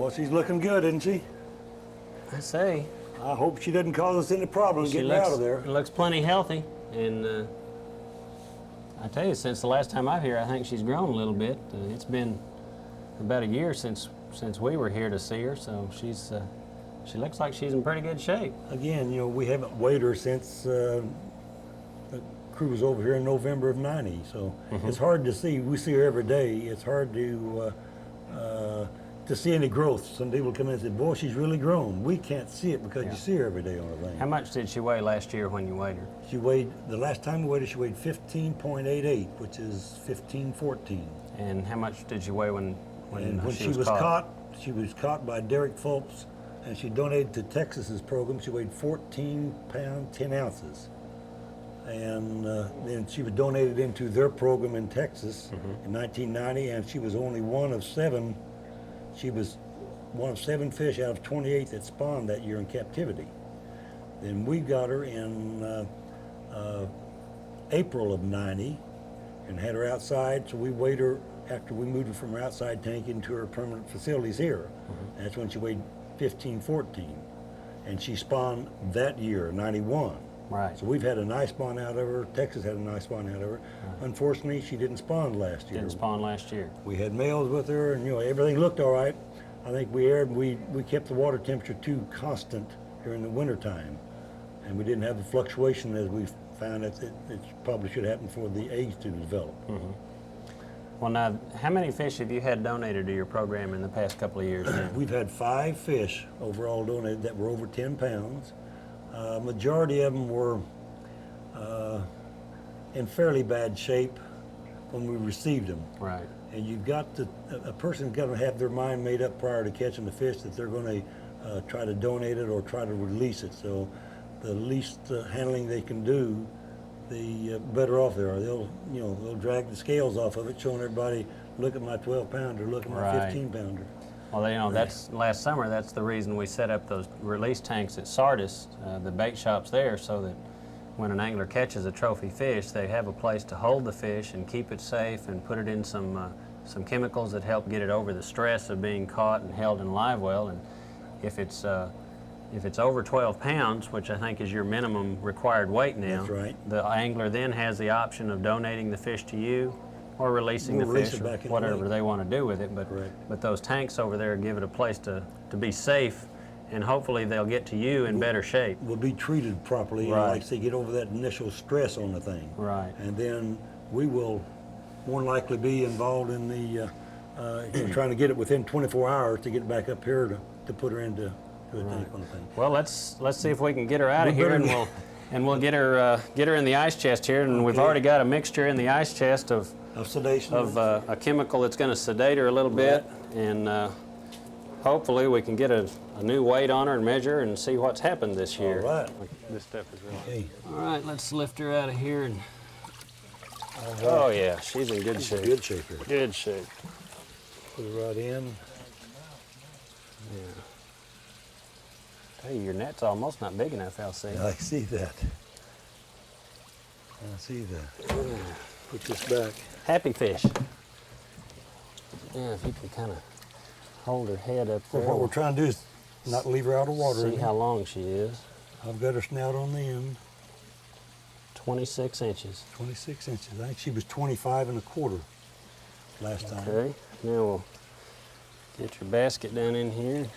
Well, she's looking good, isn't she? I say. I hope she doesn't cause us any problems getting out of there. She looks plenty healthy, and I tell you, since the last time I was here, I think she's grown a little bit. It's been about a year since we were here to see her, so she looks like she's in pretty good shape. Again, you know, we haven't weighed her since the crew was over here in November of '90, so it's hard to see. We see her every day. It's hard to see any growth. Some people come in and say, boy, she's really grown. We can't see it because you see her every day on her thing. How much did she weigh last year when you weighed her? She weighed, the last time we weighed her, she weighed 15.88, which is 1514. And how much did she weigh when she was caught? She was caught by Derek Phelps, and she donated to Texas's program. She weighed 14 pounds, 10 ounces. And then she was donated into their program in Texas in 1990, and she was only one of 7. She was one of 7 fish out of 28 that spawned that year in captivity. Then we got her in April of '90 and had her outside, so we weighed her after we moved her from her outside tank into her permanent facilities here. That's when she weighed 1514. And she spawned that year, '91. Right. So we've had a nice spawn out of her. Texas had a nice spawn out of her. Unfortunately, she didn't spawn last year. Didn't spawn last year. We had males with her, and you know everything looked all right. I think we kept the water temperature too constant during the winter time, and we didn't have the fluctuation as we found that it probably should happen for the eggs to develop. Well, now, how many fish have you had donated to your program in the past couple of years now? We've had 5 fish overall donated that were over 10 pounds. Majority of them were in fairly bad shape when we received them. Right. And you've got a person's got to have their mind made up prior to catching the fish that they're going to try to donate it or try to release it. So the least handling they can do, the better off they are. They'll drag the scales off of it, showing everybody, look at my 12-pounder, look at my 15-pounder. Well, that's last summer. That's the reason we set up those release tanks at Sardis, the bait shops there, so that when an angler catches a trophy fish, they have a place to hold the fish and keep it safe and put it in some chemicals that help get it over the stress of being caught and held in live well. And if it's over 12 pounds, which I think is your minimum required weight now, that's right, the angler then has the option of donating the fish to you or releasing the fish, or whatever they want to do with it. But those tanks over there give it a place to be safe, and hopefully they'll get to you in better shape. Will be treated properly, and like say, get over that initial stress on the thing. Right. And then we will more than likely be involved in the trying to get it within 24 hours to get it back up here to put her into a tank on the thing. Well, let's see if we can get her out of here, and we'll get her in the ice chest here, and we've already got a mixture in the ice chest of sedation, of a chemical that's going to sedate her a little bit, and hopefully we can get a new weight on her and measure and see what's happened this year. All right. This stuff is really. Okay. All right, let's lift her out of here. And oh yeah, she's in good shape. Good shape here. Good shape. Put her right in. Yeah. Hey, your net's almost not big enough, LC. I see that. I see that. Put this back. Happy fish. Yeah, if you can kind of hold her head up there. Well, what we're trying to do is not leave her out of water. See how long she is. I've got her snout on the end. 26 inches. 26 inches. I think she was 25 and a quarter last time. Okay, now we'll get your basket down in here.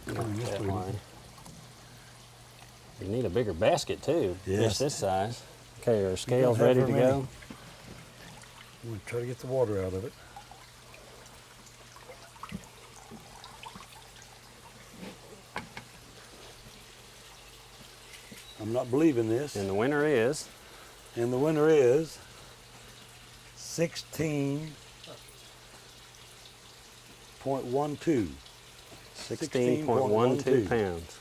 That way. You need a bigger basket too, yes. Just this size. Okay, are scales ready to go? We'll try to get the water out of it. I'm not believing this. And the winner is? And the winner is 16.12. 16.12 pounds.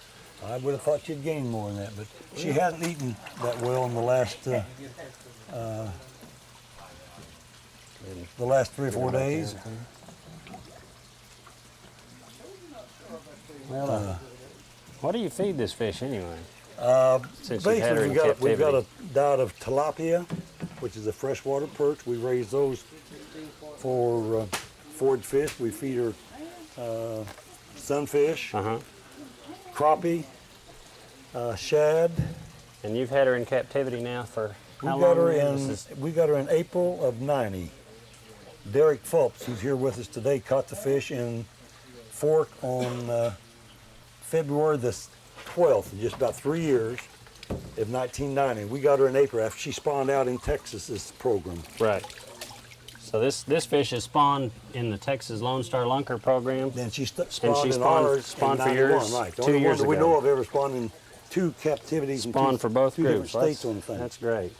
I would have thought she'd gain more than that, but she hasn't eaten that well in the last 3 or 4 days. Well, what do you feed this fish anyway? Basically, we've got a diet of tilapia, which is a freshwater perch. We raise those for forage fish. We feed her sunfish, Uh-huh. crappie, shad. And you've had her in captivity now for We how got long? her now? in. We got her in April of '90. Derek Phelps, who's here with us today, caught the fish in Fork on February the 12th, just about 3 years of 1990. We got her in April after she spawned out in Texas, this program. Right. So this fish is spawned in the Texas Lone Star Lunker program. Then she spawned she in spawned- ours spawned in for 91, yours right. The 2 only one years that we ago. know of ever spawned in 2 captivities in Spawned for both two groups. different states on the thing. That's great.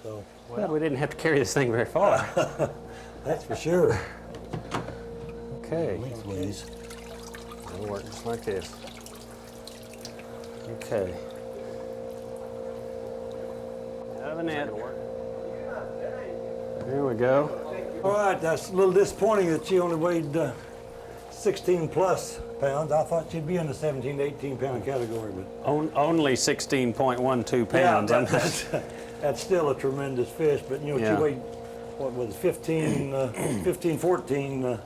So, Well, we didn't have to carry this thing very far. that's for sure. Okay. Lengthways. It'll work just like this. Okay. Out of the net. There we go. All right, that's a little disappointing that she only weighed 16 plus pounds. I thought she'd be in the 17 to 18 pound category, but Only 16.12 pounds. yeah, that's still a tremendous fish. But you know, Yeah. she weighed what was it, 15, 14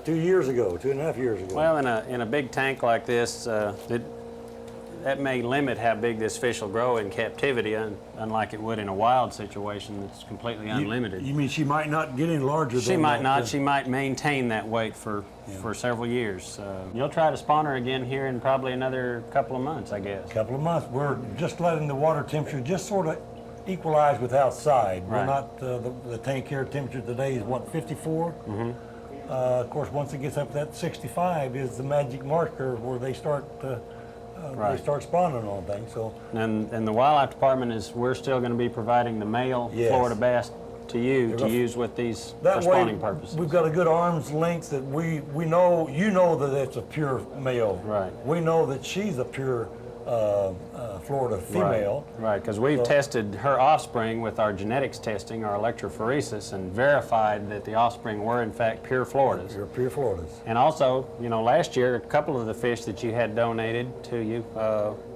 2 years ago, 2.5 years ago. Well, in a big tank like this, that may limit how big this fish will grow in captivity, unlike it would in a wild situation that's completely unlimited. You mean she might not get any larger? She than might that, not. She might maintain that weight for several years. You'll try to spawn her again here in probably another couple of months, I guess. Couple of months. We're just letting the water temperature just sort of equalize with outside. Right. We're not the tank air temperature today is what, 54. Mm-hmm. Of course, once it gets up to that 65 is the magic marker where they start Right. they start spawning on things. So And the wildlife department we're still going to be providing the male Yes. Florida bass to you to gonna- use with these for that way, spawning purposes. we've got a good arm's length that we know. You know that it's a pure male. Right. We know that she's a pure Florida female. Right, because we've tested her offspring with our genetics testing, our electrophoresis, and verified that the offspring were in fact pure Floridas. You're pure Floridas. And also, you know, last year, a couple of the fish that you had donated to you,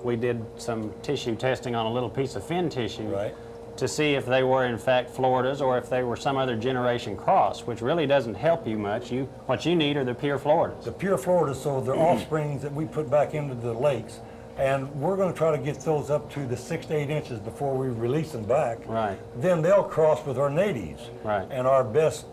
we did some tissue testing on a little piece of fin tissue Right. to see if they were in fact Floridas or if they were some other generation cross, which really doesn't help you much. What you need are the pure Floridas. The pure Floridas, so they're offsprings that we put back into the lakes, and we're going to try to get those up to the 6 to 8 inches before we release them back. Right. Then they'll cross with our natives. Right. And our best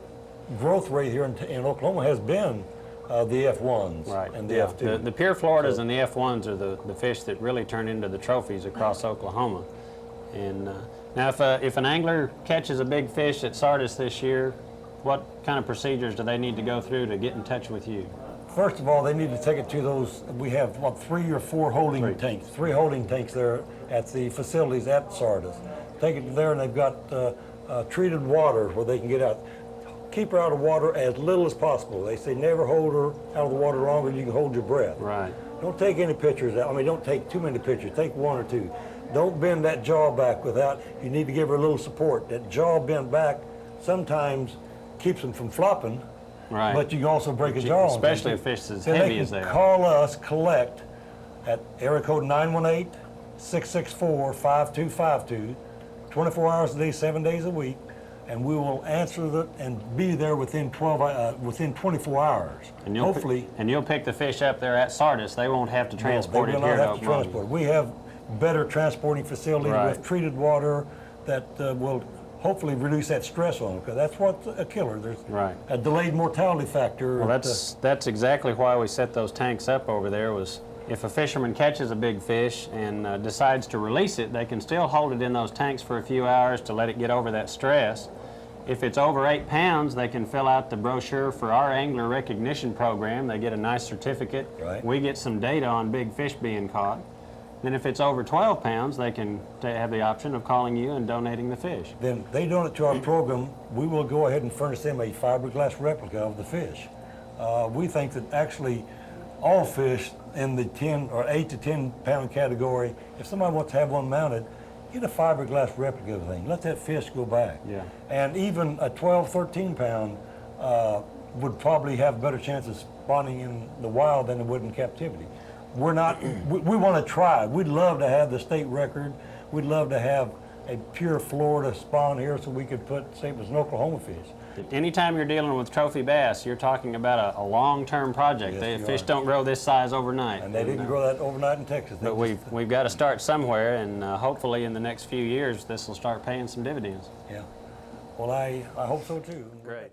growth rate here in Oklahoma has been the F1s Right. and the Yeah. F2. The pure Floridas and the F1s are the fish that really turn into the trophies across Oklahoma. And now, if an angler catches a big fish at Sardis this year, what kind of procedures do they need to go through to get in touch with you? First of all, they need to take it to those, we have, what, 3 or 4 holding tanks, 3 holding tanks there at the facilities at Sardis. Take it to there, and they've got treated water where they can get out. Keep her out of water as little as possible. They say never hold her out of the water longer than you can hold your breath. Right. Don't take any pictures. I mean, don't take too many pictures. Take 1 or 2. Don't bend that jaw back without, you need to give her a little support. That jaw bent back sometimes keeps them from flopping. Right. But you can also break a jaw on them. Especially a fish as Then heavy as they they can are. call us, collect at area code 918-664-5252, 24 hours a day, 7 days a week, and we will answer and be there within 24 hours. And Hopefully, you'll pick the fish up there at Sardis. They won't have to transport they it will here not to have to Oklahoma. transport. We have better transporting facilities Right. with treated water that will hopefully reduce that stress on them, because that's what's a killer. There's Right. a delayed mortality factor. Well, that's exactly why we set those tanks up over there. Was if a fisherman catches a big fish and decides to release it, they can still hold it in those tanks for a few hours to let it get over that stress. If it's over 8 pounds, they can fill out the brochure for our angler recognition program. They get a nice certificate. Right. We get some data on big fish being caught. Then if it's over 12 pounds, they can have the option of calling you and donating the fish. Then they donate to our program, we will go ahead and furnish them a fiberglass replica of the fish. We think that actually all fish in the 10 or 8 to 10 pound category, if somebody wants to have one mounted, get a fiberglass replica of the thing. Let that fish go back. Yeah. And even a 12, 13 pound would probably have a better chance of spawning in the wild than it would in captivity. We're not, we want to try. We'd love to have the state record. We'd love to have a pure Florida spawn here so we could put, say it was an Oklahoma fish. Anytime you're dealing with trophy bass, you're talking about a long-term project. Yes, The you fish are. don't grow this size overnight. And they didn't grow that overnight in Texas. They But just- we've got to start somewhere, and hopefully in the next few years, this will start paying some dividends. Yeah. Well, I hope so too. Great.